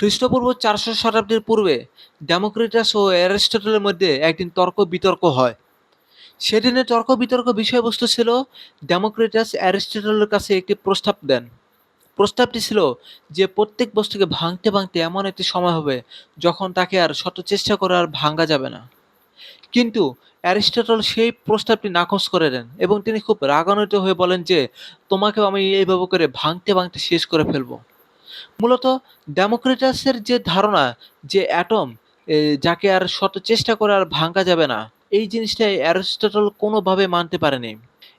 খ্রিস্টপূর্ব ৪০০ শতাব্দীর পূর্বে ডেমোক্রিটাস ও অ্যারিস্টটলের মধ্যে একদিন তর্ক-বিতর্ক হয়। সেদিনের তর্ক-বিতর্ক বিষয়বস্তু ছিল ডেমোক্রিটাস অ্যারিস্টটলের কাছে একটি প্রস্তাব দেন। প্রস্তাবটি ছিল যে প্রত্যেক বস্তুকে ভাঙতে ভাঙতে এমন একটি সময় হবে যখন তাকে আর শত চেষ্টা করে আর ভাঙা যাবে না। কিন্তু অ্যারিস্টটল সেই প্রস্তাবটি নাকচ করে দেন এবং তিনি খুব রাগান্বিত হয়ে বলেন যে তোমাকেও আমি এইভাবে করে ভাঙতে ভাঙতে শেষ করে ফেলবো। মূলত ডেমোক্রিটাসের যে ধারণা যে অ্যাটম যাকে আর শত চেষ্টা করে আর ভাঙা যাবে না, এই জিনিসটাই অ্যারিস্টটল কোনোভাবে মানতে পারেনি।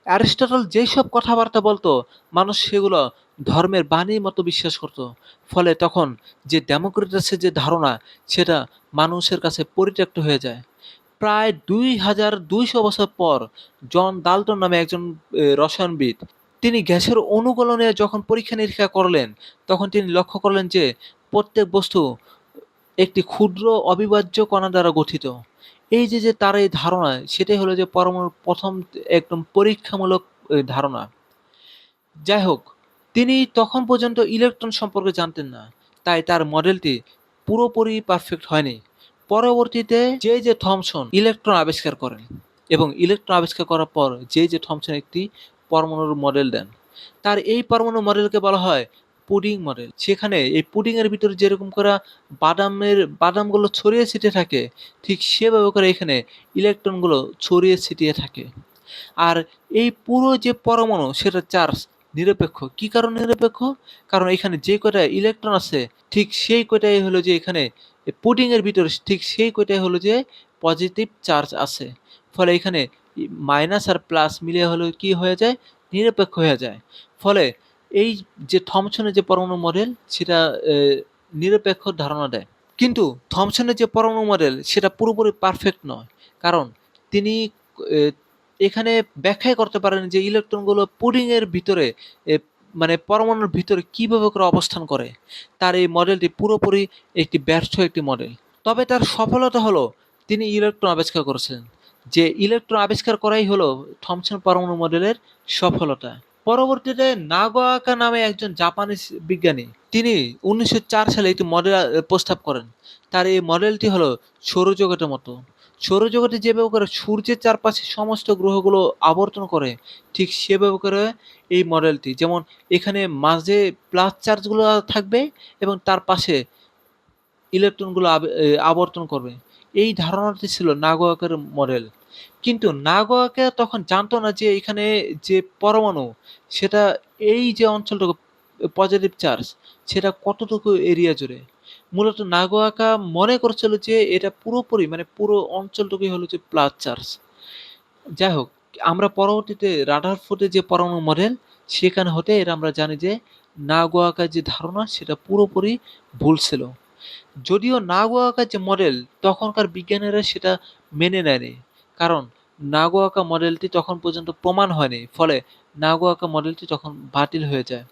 অ্যারিস্টটল যেসব কথাবার্তা বলতো মানুষ সেগুলো ধর্মের বাণীর মতো বিশ্বাস করত। ফলে তখন যে ডেমোক্রিটাসের যে ধারণা সেটা মানুষের কাছে পরিত্যক্ত হয়ে যায়। প্রায় ২,২০০ বছর পর জন ডাল্টন নামে একজন রসায়নবিদ তিনি গ্যাসের অণুগুলো নিয়ে যখন পরীক্ষা-নিরীক্ষা করলেন, তখন তিনি লক্ষ্য করলেন যে প্রত্যেক বস্তু একটি ক্ষুদ্র অবিভাজ্য কণা দ্বারা গঠিত। এই যে তার এই ধারণা সেটাই হলো যে পরমাণুর ১ম একদম পরীক্ষামূলক ধারণা। যাই হোক, তিনি তখন পর্যন্ত ইলেকট্রন সম্পর্কে জানতেন না। তাই তার মডেলটি পুরোপুরি পারফেক্ট হয়নি। পরবর্তীতে জে থমসন ইলেকট্রন আবিষ্কার করেন এবং ইলেকট্রন আবিষ্কার করার পর জে থমসন একটি পরমাণুর মডেল দেন। তার এই পরমাণু মডেলকে বলা হয় পুডিং মডেল। সেখানে এই পুডিং এর ভিতরে যেরকম করে বাদামগুলো ছড়িয়ে ছিটিয়ে থাকে, ঠিক সেভাবে করে এখানে ইলেকট্রনগুলো ছড়িয়ে ছিটিয়ে থাকে। আর এই পুরো যে পরমাণু সেটা চার্জ নিরপেক্ষ। কি কারণে নিরপেক্ষ? কারণ এখানে যে কয়টা ইলেকট্রন আছে ঠিক সেই কয়টাই হলো যে এখানে পুডিং এর ভিতরে ঠিক সেই কয়টাই হলো যে পজিটিভ চার্জ আছে। ফলে এখানে মাইনাস আর প্লাস মিলিয়ে হলো কি হয়ে যায়? নিরপেক্ষ হয়ে যায়। ফলে এই যে থমসনের যে পরমাণু মডেল সেটা নিরপেক্ষ ধারণা দেয়। কিন্তু থমসনের যে পরমাণু মডেল সেটা পুরোপুরি পারফেক্ট নয়। কারণ তিনি এ এখানে ব্যাখ্যাই করতে পারেন যে ইলেকট্রনগুলো পুডিং এর ভিতরে এ মানে পরমাণুর ভিতরে কিভাবে করে অবস্থান করে। তার এই মডেলটি পুরোপুরি একটি ব্যর্থ একটি মডেল। তবে তার সফলতা হলো তিনি ইলেকট্রন আবিষ্কার করেছেন। যে ইলেকট্রন আবিষ্কার করাই হলো থমসন পরমাণু মডেলের সফলতা। পরবর্তীতে নাগোয়াকা নামে একজন জাপানিজ বিজ্ঞানী তিনি ১৯০৪ সালে একটি মডেল প্রস্তাব করেন। তার এই মডেলটি হলো সৌরজগতের মতো। সৌরজগতে যেভাবে করে সূর্যের চারপাশে সমস্ত গ্রহগুলো আবর্তন করে, ঠিক সেভাবে করে এই মডেলটি। যেমন এখানে মাঝে প্লাস চার্জগুলো থাকবে এবং তার পাশে ইলেকট্রনগুলো আবর্তন করবে। এই ধারণাটি ছিল নাগোয়াকের মডেল। কিন্তু নাগোয়াকে তখন জানতো না যে এখানে যে পরমাণু সেটা এই যে অঞ্চলটুকু পজিটিভ চার্জ সেটা কতটুকু এরিয়া জুড়ে। মূলত নাগোয়াকা মনে করছিল যে এটা পুরোপুরি মানে পুরো অঞ্চলটুকুই হলো যে প্লাস চার্জ। যাই হোক, আমরা পরবর্তীতে রাদারফোর্ডের যে পরমাণু মডেল সেখানে হতে এর আমরা জানি যে নাগোয়াকার যে ধারণা সেটা পুরোপুরি ভুল ছিল। যদিও নাগোয়াকা যে মডেল তখনকার বিজ্ঞানীরা সেটা মেনে নেয়নি। কারণ নাগোয়াকা মডেলটি তখন পর্যন্ত প্রমাণ হয়নি। ফলে নাগোয়াকা মডেলটি তখন বাতিল হয়ে যায়।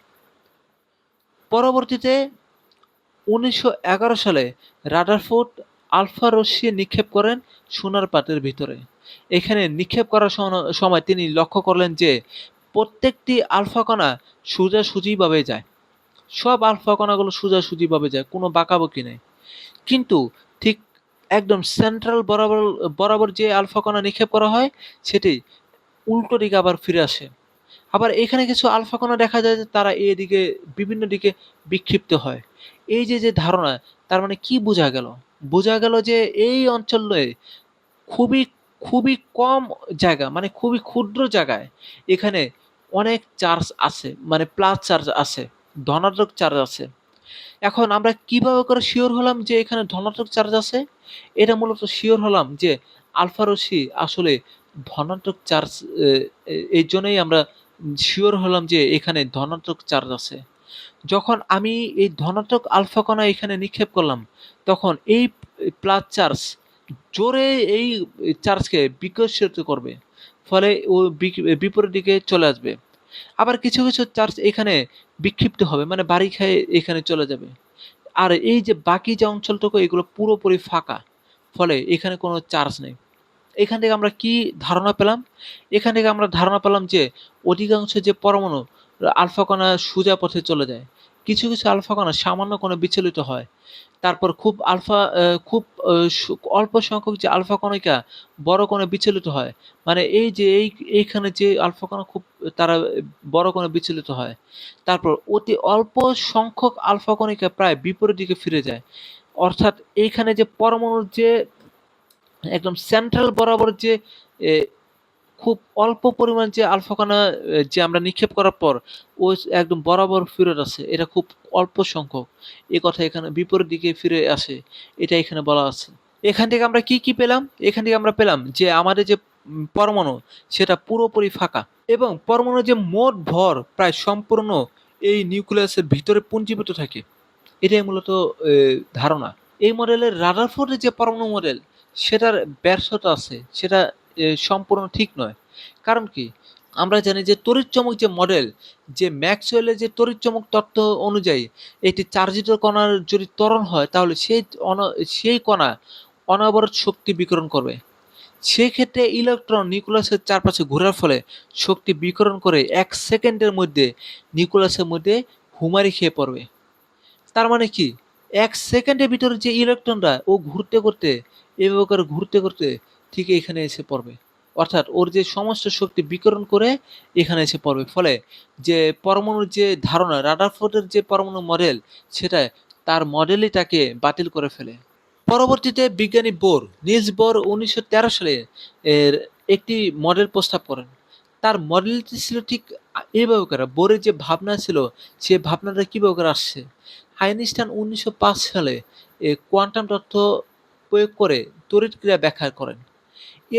পরবর্তীতে ১৯১১ সালে রাদারফোর্ড আলফা রশ্মি নিক্ষেপ করেন সোনার পাতের ভিতরে। এখানে নিক্ষেপ করার সময় তিনি লক্ষ্য করলেন যে প্রত্যেকটি আলফা কণা সোজাসুজিভাবে যায়। সব আলফা কণাগুলো সোজাসুজিভাবে যায়, কোনো বাঁকাবাকি নেই। কিন্তু ঠিক একদম সেন্ট্রাল বরাবর যে আলফা কণা নিক্ষেপ করা হয় সেটি উল্টো দিকে আবার ফিরে আসে। আবার এখানে কিছু আলফা কণা দেখা যায় যে তারা এদিকে বিভিন্ন দিকে বিক্ষিপ্ত হয়। এই যে ধারণা, তার মানে কি বোঝা গেল? বোঝা গেল যে এই অঞ্চলে খুবই, খুবই কম জায়গা মানে খুবই ক্ষুদ্র জায়গায় এখানে অনেক চার্জ আছে, মানে প্লাস চার্জ আছে, ধনাত্মক চার্জ আছে। এখন আমরা কিভাবে করে শিওর হলাম যে এখানে ধনাত্মক চার্জ আছে? এটা মূলত শিওর হলাম যে আলফা রশ্মি আসলে ধনাত্মক চার্জ এ এ এইজন্যই আমরা শিওর হলাম যে এখানে ধনাত্মক চার্জ আছে। যখন আমি এই ধনাত্মক আলফা কণা এখানে নিক্ষেপ করলাম, তখন এই প্লাস চার্জ জোরে এই চার্জকে বিকর্ষিত করবে। ফলে ও বিপরীত দিকে চলে আসবে। আবার কিছু চার্জ এখানে বিক্ষিপ্ত হবে, মানে বাড়ি খেয়ে এখানে চলে যাবে। আর এই যে বাকি যে অঞ্চলটুকু এগুলো পুরোপুরি ফাঁকা। ফলে এখানে কোনো চার্জ নেই। এখান থেকে আমরা কি ধারণা পেলাম? এখান থেকে আমরা ধারণা পেলাম যে অধিকাংশ যে পরমাণু আলফা কণা সোজা পথে চলে যায় কিছু, কিছু আলফা কণা সামান্য কোণে বিচলিত হয়। তারপর খুব আলফা খুব অল্প সংখ্যক যে আলফা কণিকা বড় কোণে বিচলিত হয়। মানে এই যে এইখানে যে আলফা কণা খুব তারা বড় কোণে বিচলিত হয়। তারপর অতি অল্প সংখ্যক আলফা কণিকা প্রায় বিপরীত দিকে ফিরে যায়। অর্থাৎ এইখানে যে পরমাণুর যে একদম সেন্ট্রাল বরাবর যে এ খুব অল্প পরিমাণ যে আলফা কণা যে আমরা নিক্ষেপ করার পর ও একদম বরাবর ফেরত আসে। এটা খুব অল্প সংখ্যক। এ কথা এখানে বিপরীত দিকে ফিরে আসে। এটা এখানে বলা আছে। এখান থেকে আমরা কি, কি পেলাম? এখান থেকে আমরা পেলাম যে আমাদের যে পরমাণু সেটা পুরোপুরি ফাঁকা এবং পরমাণুর যে মোট ভর প্রায় সম্পূর্ণ এই নিউক্লিয়াসের ভিতরে পুঞ্জীভূত থাকে। এটাই মূলত এ ধারণা। এই মডেলের রাদারফোর্ডের যে পরমাণু মডেল সেটার ব্যর্থতা আছে। সেটা সম্পূর্ণ ঠিক নয়। কারণ কি? আমরা জানি যে তড়িৎচমক যে মডেল, যে ম্যাক্সওয়েলের যে তড়িৎচমক তত্ত্ব অনুযায়ী একটি চার্জিত কণার যদি ত্বরণ হয় তাহলে সেই কণা অনবরত শক্তি বিকিরণ করবে। সেক্ষেত্রে ইলেকট্রন নিউক্লিয়াসের চারপাশে ঘোরার ফলে শক্তি বিকিরণ করে ১ সেকেন্ডের মধ্যে নিউক্লিয়াসের মধ্যে হুমারি খেয়ে পড়বে। তার মানে কি? ১ সেকেন্ডের ভিতরে যে ইলেকট্রনরা ও ঘুরতে, ঘুরতে এভাবে করে ঘুরতে, ঘুরতে ঠিক এখানে এসে পড়বে। অর্থাৎ ওর যে সমস্ত শক্তি বিকিরণ করে এখানে এসে পড়বে। ফলে যে পরমাণুর যে ধারণা রাদারফোর্ডের যে পরমাণু মডেল সেটা তার মডেলই তাকে বাতিল করে ফেলে। পরবর্তীতে বিজ্ঞানী বোর, নিলস বোর ১৯১৩ সালে এর একটি মডেল প্রস্তাব করেন। তার মডেলটি ছিল ঠিক এভাবে করা। বোরের যে ভাবনা ছিল সে ভাবনাটা কিভাবে করে আসছে। আইনস্টাইন ১৯০৫ সালে কোয়ান্টাম তত্ত্ব প্রয়োগ করে তড়িৎ ক্রিয়া ব্যাখ্যা করেন।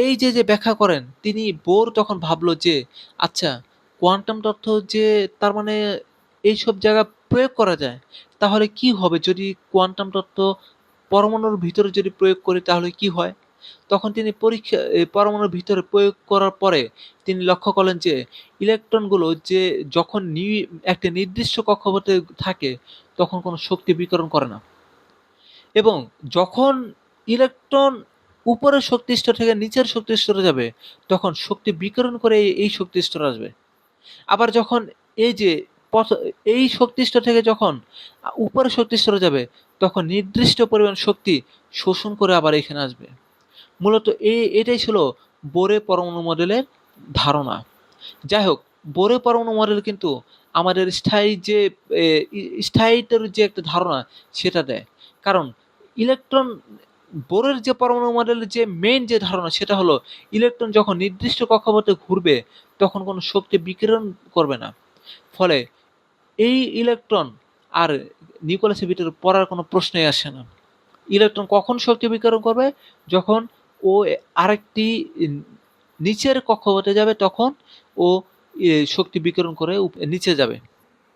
এই যে ব্যাখ্যা করেন তিনি বোর তখন ভাবলো যে আচ্ছা কোয়ান্টাম তত্ত্ব যে তার মানে এইসব জায়গায় প্রয়োগ করা যায়। তাহলে কি হবে যদি কোয়ান্টাম তত্ত্ব পরমাণুর ভিতরে যদি প্রয়োগ করি তাহলে কি হয়? তখন তিনি পরমাণুর ভিতরে প্রয়োগ করার পরে তিনি লক্ষ্য করলেন যে ইলেকট্রনগুলো যে যখন একটা নির্দিষ্ট কক্ষপথে থাকে তখন কোনো শক্তি বিকিরণ করে না। এবং যখন ইলেকট্রন উপরের শক্তি স্তর থেকে নিচের শক্তি স্তরে যাবে তখন শক্তি বিকিরণ করে এই শক্তি স্তরে আসবে। আবার যখন এই যে পথ এই শক্তি স্তর থেকে যখন উপরের শক্তি স্তরে যাবে তখন নির্দিষ্ট পরিমাণ শক্তি শোষণ করে আবার এখানে আসবে। মূলত এটাই ছিল বোরে পরমাণু মডেলের ধারণা। যাই হোক, বোরে পরমাণু মডেল কিন্তু আমাদের এ স্থায়িত্বের যে একটা ধারণা সেটা দেয়। কারণ ইলেকট্রন বোরের যে পরমাণু মডেলের যে মেইন যে ধারণা সেটা হলো ইলেকট্রন যখন নির্দিষ্ট কক্ষপথে ঘুরবে তখন কোনো শক্তি বিকিরণ করবে না। ফলে এই ইলেকট্রন আর নিউক্লিয়াসের ভিতরে পড়ার কোনো প্রশ্নই আসে না। ইলেকট্রন কখন শক্তি বিকিরণ করবে? যখন ও আরেকটি ইন নিচের কক্ষপথে যাবে তখন ও শক্তি বিকিরণ করে নিচে যাবে।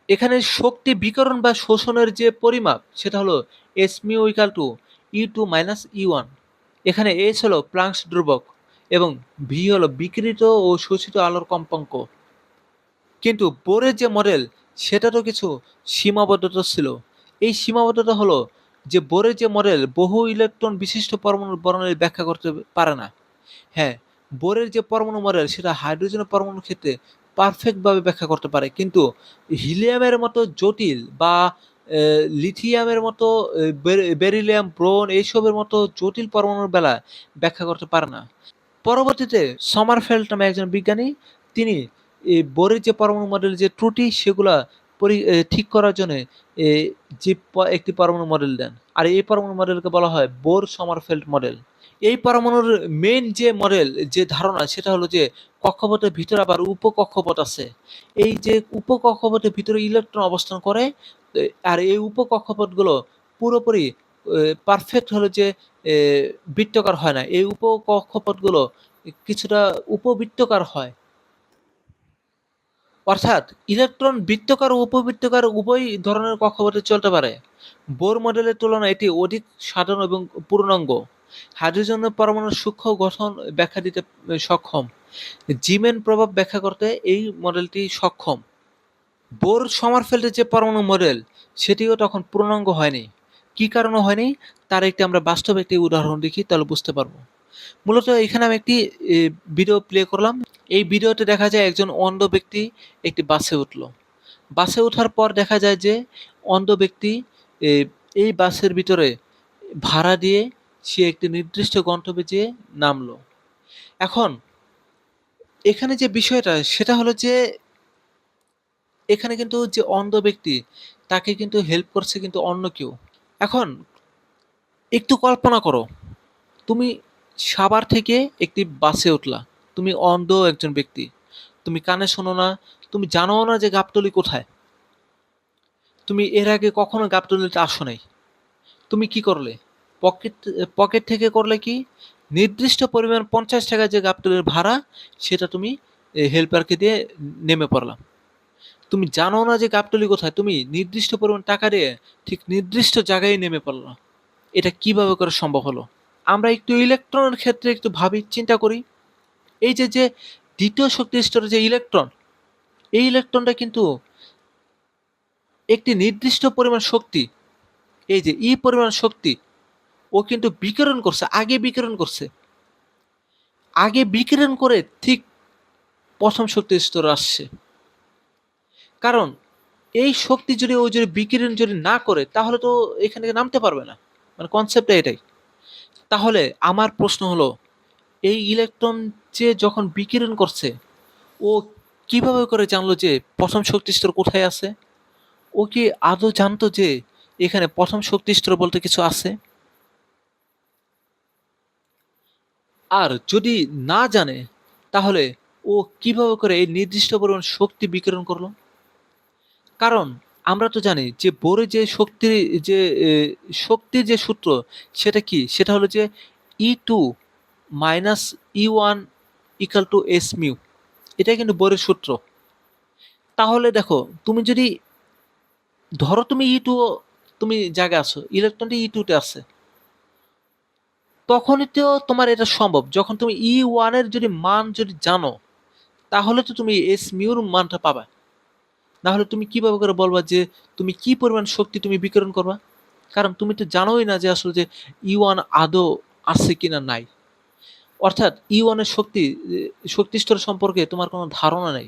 এখানে শক্তি বিকিরণ বা শোষণের যে পরিমাপ সেটা হলো s mu = E2 - E1। এখানে s হলো প্লাঙ্কস ধ্রুবক এবং v হলো বিকিরিত ও শোষিত আলোর কম্পাঙ্ক। কিন্তু বোরের যে মডেল সেটারও কিছু সীমাবদ্ধতা ছিল। এই সীমাবদ্ধতা হলো যে বোরের যে মডেল বহু ইলেকট্রন বিশিষ্ট পরমাণুর বর্ণালী ব্যাখ্যা করতে পারে না। হ্যাঁ, বোরের যে পরমাণু মডেল সেটা হাইড্রোজেনের পরমাণুর ক্ষেত্রে পারফেক্ট ভাবে ব্যাখ্যা করতে পারে। কিন্তু হিলিয়ামের মতো জটিল বা লিথিয়ামের মতো বেরিলিয়াম, ব্রোন এইসবের মতো জটিল পরমাণুর বেলায় ব্যাখ্যা করতে পারে না। পরবর্তীতে সমারফেল্ড নামে একজন বিজ্ঞানী তিনি এই বোরের যে পরমাণু মডেলের যে ত্রুটি সেগুলা ঠিক করার জন্যে এ যে একটি পরমাণু মডেল দেন। আর এই পরমাণু মডেলকে বলা হয় বোর সমারফেল্ড মডেল। এই পরমাণুর মেইন যে মডেল যে ধারণা সেটা হলো যে কক্ষপথের ভিতরে আবার উপকক্ষপথ আছে। এই যে উপকক্ষপথের ভিতরে ইলেকট্রন অবস্থান করে আর এই উপকক্ষপথগুলো পুরোপুরি পারফেক্ট হলো যে এ বৃত্তাকার হয় না। এই উপকক্ষপথগুলো কিছুটা উপবৃত্তাকার হয়। অর্থাৎ ইলেকট্রন বৃত্তাকার ও উপবৃত্তাকার উভয় ধরনের কক্ষপথে চলতে পারে। বোর মডেলের তুলনায় এটি অধিক সাধারণ এবং পূর্ণাঙ্গ। হাইড্রোজেনের পরমাণুর সূক্ষ্ম গঠন ব্যাখ্যা দিতে সক্ষম। জিমেন প্রভাব ব্যাখ্যা করতে এই মডেলটি সক্ষম। বোর সমারফেল্ডের যে পরমাণু মডেল সেটিও তখন পূর্ণাঙ্গ হয়নি। কি কারণে হয়নি তার একটি বাস্তব একটি উদাহরণ দেখি তাহলে বুঝতে পারবো। মূলত এখানে আমি একটি ভিডিও প্লে করলাম। এই ভিডিওতে দেখা যায় একজন অন্ধ ব্যক্তি একটি বাসে উঠলো। বাসে ওঠার পর দেখা যায় যে অন্ধ ব্যক্তি এ এই বাসের ভিতরে ভাড়া দিয়ে সে একটি নির্দিষ্ট গন্তব্যে যেয়ে নামলো। এখন এখানে যে বিষয়টা সেটা হলো যে এখানে কিন্তু যে অন্ধ ব্যক্তি তাকে কিন্তু হেল্প করছে কিন্তু অন্য কেউ। এখন একটু কল্পনা করো, তুমি সাভার থেকে একটি বাসে উঠলা। তুমি অন্ধ একজন ব্যক্তি। তুমি কানে শোনো না, তুমি জানোও না যে গাবতলী কোথায়। তুমি এর আগে কখনো গাবতলীতে আসো নাই। তুমি কি করলে? পকেট পকেট থেকে করলে কি? নির্দিষ্ট পরিমাণ ৳৫০ যে গাবতলীর ভাড়া সেটা তুমি হেল্পারকে দিয়ে নেমে পড়লা। তুমি জানো না যে গাবতলী কোথায়। তুমি নির্দিষ্ট পরিমাণ টাকা দিয়ে ঠিক নির্দিষ্ট জায়গায় নেমে পড়লা। এটা কিভাবে করে সম্ভব হলো? আমরা একটু ইলেকট্রনের ক্ষেত্রে একটু ভাবি, চিন্তা করি। এই যে ২য় শক্তি স্তরে যে ইলেকট্রন, এই ইলেকট্রনটা কিন্তু একটি নির্দিষ্ট পরিমাণ শক্তি, এই যে পরিমাণ শক্তি ও কিন্তু বিকিরণ করছে, আগে বিকিরণ করছে। আগে বিকিরণ করে ঠিক ১ম শক্তির স্তরে আসছে। কারণ এই শক্তি যদি ও যদি বিকিরণ যদি না করে তাহলে তো এখান থেকে নামতে পারবে না। মানে কনসেপ্টটা এটাই। তাহলে আমার প্রশ্ন হলো, এই ইলেকট্রন যে যখন বিকিরণ করছে, ও কিভাবে করে জানলো যে ১ম শক্তি স্তর কোথায় আছে? ও কি আদৌ জানতো যে এখানে ১ম শক্তি স্তর বলতে কিছু আছে? আর যদি না জানে তাহলে ও কিভাবে করে এই নির্দিষ্ট পরিমাণ শক্তি বিকিরণ করলো? কারণ আমরা তো জানি যে বোরের যে শক্তির যে এ শক্তির যে সূত্র সেটা কি? সেটা হলো যে E2 minus E1 equal to s mu. এটাই কিন্তু বোরের সূত্র। তাহলে দেখো, তুমি যদি ধরো তুমি E2 তুমি জায়গায় আছো, ইলেকট্রনটি E2 তে আছে। তখনই তো তোমার এটা সম্ভব। যখন তুমি E1 এর যদি মান যদি জানো, তাহলে তো তুমি s মিউর মানটা পাবা। না হলে তুমি কিভাবে করে বলবা যে তুমি কি পরিমাণ শক্তি তুমি বিকিরণ করবা? কারণ তুমি তো জানোই না যে আসলে যে E1 আদৌ আছে কিনা নাই। অর্থাৎ E1 এর শক্তি স্তর সম্পর্কে তোমার কোনো ধারণা নাই।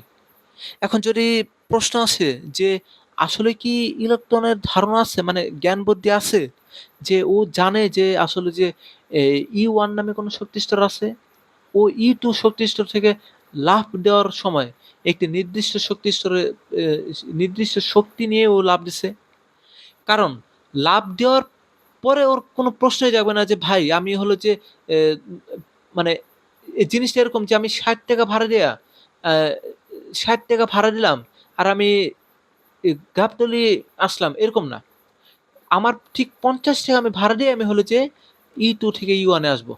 এখন যদি প্রশ্ন আসে যে আসলে কি ইলেকট্রনের ধারণা আছে, মানে জ্ঞান বুদ্ধি আছে যে ও জানে যে আসলে যে E1 নামে কোনো শক্তি স্তর আছে? ও E2 শক্তি স্তর থেকে লাফ দেওয়ার সময় একটি নির্দিষ্ট শক্তি স্তরে এ নির্দিষ্ট শক্তি নিয়ে ও লাফ দিছে। কারণ লাফ দেওয়ার পরে ওর কোনো প্রশ্নই জাগবে না যে ভাই আমি হলো যে এ মানে এই জিনিসটা এরকম যে আমি ৳৬০ ভাড়া দেয়া আ ৳৬০ ভাড়া দিলাম আর আমি গাবতলী আসলাম, এরকম না। আমার ঠিক ৳৫০ আমি ভাড়া দিয়ে আমি হলো যে E2 থেকে E1 এ আসবো।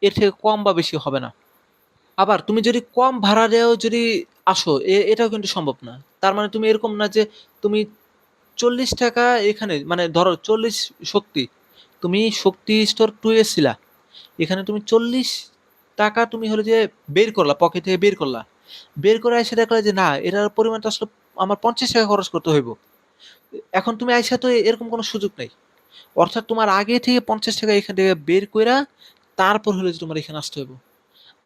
এর থেকে কম বা বেশি হবে না। আবার তুমি যদি কম ভাড়া দেওয়াও যদি আসো, এটাও কিন্তু সম্ভব না। তার মানে তুমি এরকম না যে তুমি ৳৪০ এখানে, মানে ধরো ৪০ শক্তি। তুমি শক্তি স্তর 2 এ ছিলা। এখানে তুমি ৳৪০ তুমি হলো যে বের করলা, পকেট থেকে বের করলা। বের করে আইসা দেখলা যে না, এটার পরিমাণটা আসলে আমার ৳৫০ খরচ করতে হইব। এখন তুমি আইসা তো এরকম কোনো সুযোগ নাই। অর্থাৎ তোমার আগে থেকে ৳৫০ এখান থেকে বের কইরা তারপর হলো যে তোমার এখানে আসতে হইব।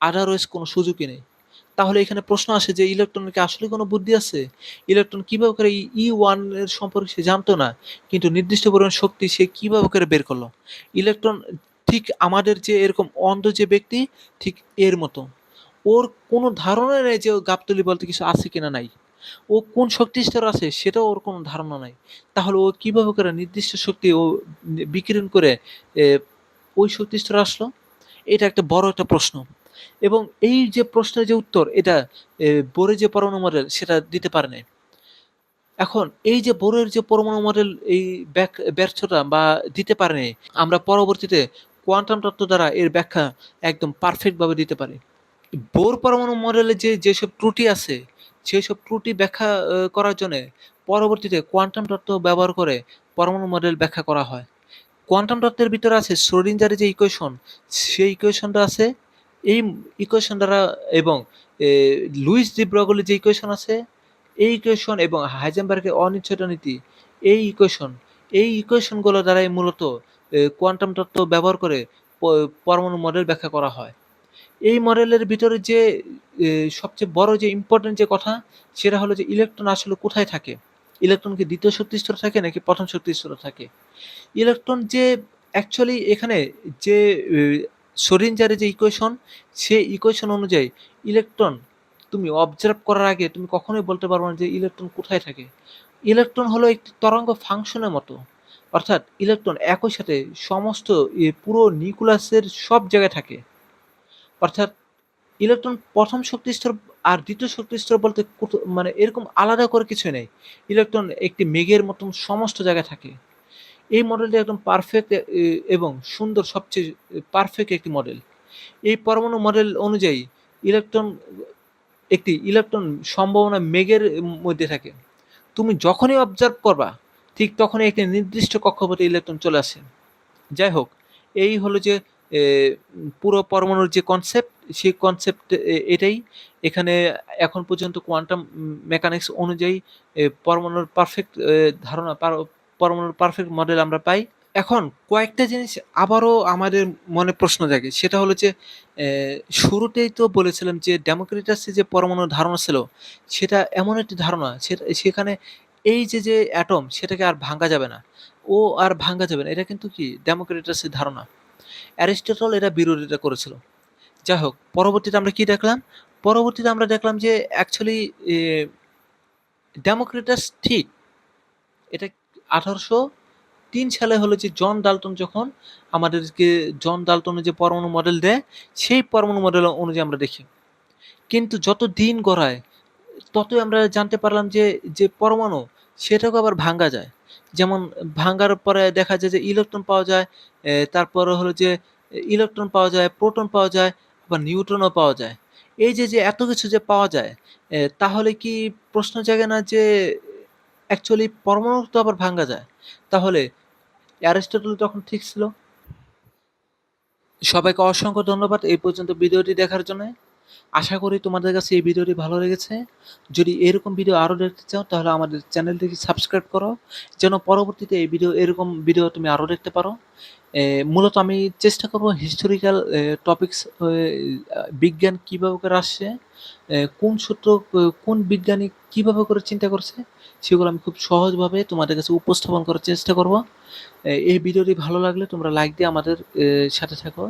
আদারওয়াইজ কোনো সুযোগই নেই। তাহলে এখানে প্রশ্ন আসে যে ইলেকট্রনের কি আসলে কোনো বুদ্ধি আছে? ইলেকট্রন কিভাবে করে E1 এর সম্পর্কে সে জানতো না। কিন্তু নির্দিষ্ট পরিমাণ শক্তি সে কিভাবে করে বের করলো? ইলেকট্রন ঠিক আমাদের যে এরকম অন্ধ যে ব্যক্তি, ঠিক এর মতো। ওর কোনো ধারণা নেই যে ও গাবতলী বলতে কিছু আছে কিনা নাই। ও কোন শক্তি স্তরে আছে সেটাও ওর কোনো ধারণা নাই। তাহলে ও কিভাবে করে নির্দিষ্ট শক্তি ও বিকিরণ করে এ ওই শক্তি স্তরে আসলো? এটা একটা বড় একটা প্রশ্ন। এবং এই যে প্রশ্নের যে উত্তর এটা বোরের যে পরমাণু মডেল সেটা দিতে পারে নাই। এখন এই যে বোরের যে পরমাণু মডেল এই ব্যর্থতা বা দিতে পারে নাই, আমরা পরবর্তীতে কোয়ান্টাম তত্ত্ব দ্বারা এর ব্যাখ্যা একদম পারফেক্ট ভাবে দিতে পারি। বোর পরমাণু মডেলে যেসব ত্রুটি আছে, সেসব ত্রুটি ব্যাখ্যা করার জন্যে পরবর্তীতে কোয়ান্টাম তত্ত্ব ব্যবহার করে পরমাণু মডেল ব্যাখ্যা করা হয়। কোয়ান্টাম তত্ত্বের ভিতরে আছে শ্রোডিঞ্জারের যে ইকুয়েশন, সেই ইকুয়েশনটা আছে। এই ইকুয়েশন দ্বারা এবং এ লুইস ডি ব্রগলির যে ইকুয়েশন আছে, এই ইকুয়েশন এবং হাইজেনবার্গের অনিশ্চয়তা নীতি, এই ইকুয়েশন, এই ইকুয়েশনগুলো দ্বারাই মূলত কোয়ান্টাম তত্ত্ব ব্যবহার করে প পরমাণু মডেল ব্যাখ্যা করা হয়। এই মডেলের ভিতরে যে সবচেয়ে বড় যে ইম্পোর্টেন্ট যে কথা, সেটা হলো যে ইলেকট্রন আসলে কোথায় থাকে? ইলেকট্রন কি ২য় শক্তি স্তরে থাকে নাকি ১ম শক্তি স্তরে থাকে? ইলেকট্রন যে অ্যাকচুয়ালি এখানে যে শ্রোডিঞ্জারের যে ইকুয়েশন, সেই ইকুয়েশন অনুযায়ী ইলেকট্রন তুমি অবজার্ভ করার আগে তুমি কখনোই বলতে পারবে না যে ইলেকট্রন কোথায় থাকে। ইলেকট্রন হলো একটি তরঙ্গ ফাংশনের মতো। অর্থাৎ ইলেকট্রন একই সাথে সমস্ত পুরো নিউক্লিয়াসের সব জায়গায় থাকে। অর্থাৎ ইলেকট্রন ১ম শক্তি স্তর আর ২য় শক্তি স্তর বলতে মানে এরকম আলাদা করে কিছুই নেই। ইলেকট্রন একটি মেঘের মতন সমস্ত জায়গায় থাকে। এই মডেলটি একদম পারফেক্ট এবং সুন্দর সবচেয়ে পারফেক্ট একটি মডেল। এই পরমাণু মডেল অনুযায়ী ইলেকট্রন ইলেকট্রন সম্ভাবনা মেঘের মধ্যে থাকে। তুমি যখনই অবজার্ভ করবা, ঠিক তখনই একটি নির্দিষ্ট কক্ষপথে ইলেকট্রন চলে আসে। যাই হোক, এই হলো যে এ পুরো পরমাণুর যে কনসেপ্ট, সেই কনসেপ্ট এটাই। এখানে এখন পর্যন্ত কোয়ান্টাম মেকানিক্স অনুযায়ী পরমাণুর পারফেক্ট ধারণা পরমাণুর পারফেক্ট মডেল আমরা পাই। এখন কয়েকটা জিনিস আবারও আমাদের মনে প্রশ্ন জাগে। সেটা হলো যে অ্যা শুরুতেই তো বলেছিলাম যে ডেমোক্রিটাসের যে পরমাণুর ধারণা ছিল, সেটা এমন একটি ধারণা সেখানে এই যে অ্যাটম সেটাকে আর ভাঙা যাবে না। ও আর ভাঙা যাবে না। এটা কিন্তু কি ডেমোক্রিটাসের ধারণা। অ্যারিস্টটল এটা বিরোধিতা করেছিল। যাই হোক, পরবর্তীতে আমরা কি দেখলাম? পরবর্তীতে আমরা দেখলাম যে অ্যাকচুয়ালি এ ডেমোক্রিটাস ঠিক। এটা ১৮০৩ সালে হলো যে জন ডাল্টন যখন আমাদেরকে জন ডাল্টনের যে পরমাণু মডেল দেয়, সেই পরমাণু মডেল অনুযায়ী আমরা দেখি। কিন্তু যত দিন গড়ায়, ততই আমরা জানতে পারলাম যে, যে পরমাণু সেটাকেও আবার ভাঙ্গা যায়। যেমন ভাঙ্গার পরে দেখা যায় যে ইলেকট্রন পাওয়া যায়, তারপরে হলো যে ইলেকট্রন পাওয়া যায়, প্রোটন পাওয়া যায়, আবার নিউট্রনও পাওয়া যায়। এই যে এত কিছু যে পাওয়া যায়, তাহলে কি প্রশ্ন জাগে না যে অ্যাকচুয়ালি পরমাণু তো আবার ভাঙ্গা যায়। তাহলে অ্যারিস্টটল তখন ঠিক ছিল। সবাইকে অসংখ্য ধন্যবাদ এই পর্যন্ত ভিডিওটি দেখার জন্যে। আশা করি তোমাদের কাছে এই ভিডিওটি ভালো লেগেছে। যদি এরকম ভিডিও আরও দেখতে চাও তাহলে আমাদের চ্যানেলটিকে সাবস্ক্রাইব করো, যেন পরবর্তীতে এরকম ভিডিও তুমি আরও দেখতে পারো। মূলত আমি চেষ্টা করব হিস্টোরিক্যাল টপিকস, বিজ্ঞান কিভাবে করে আসছে, কোন সূত্র কোন বিজ্ঞানী কিভাবে করে চিন্তা করছে, সেগুলো আমি খুব সহজভাবে তোমাদের কাছে উপস্থাপন করার চেষ্টা করব। এই ভিডিওটি ভালো লাগলে তোমরা লাইক দিয়ে আমাদের সাথে থাকো।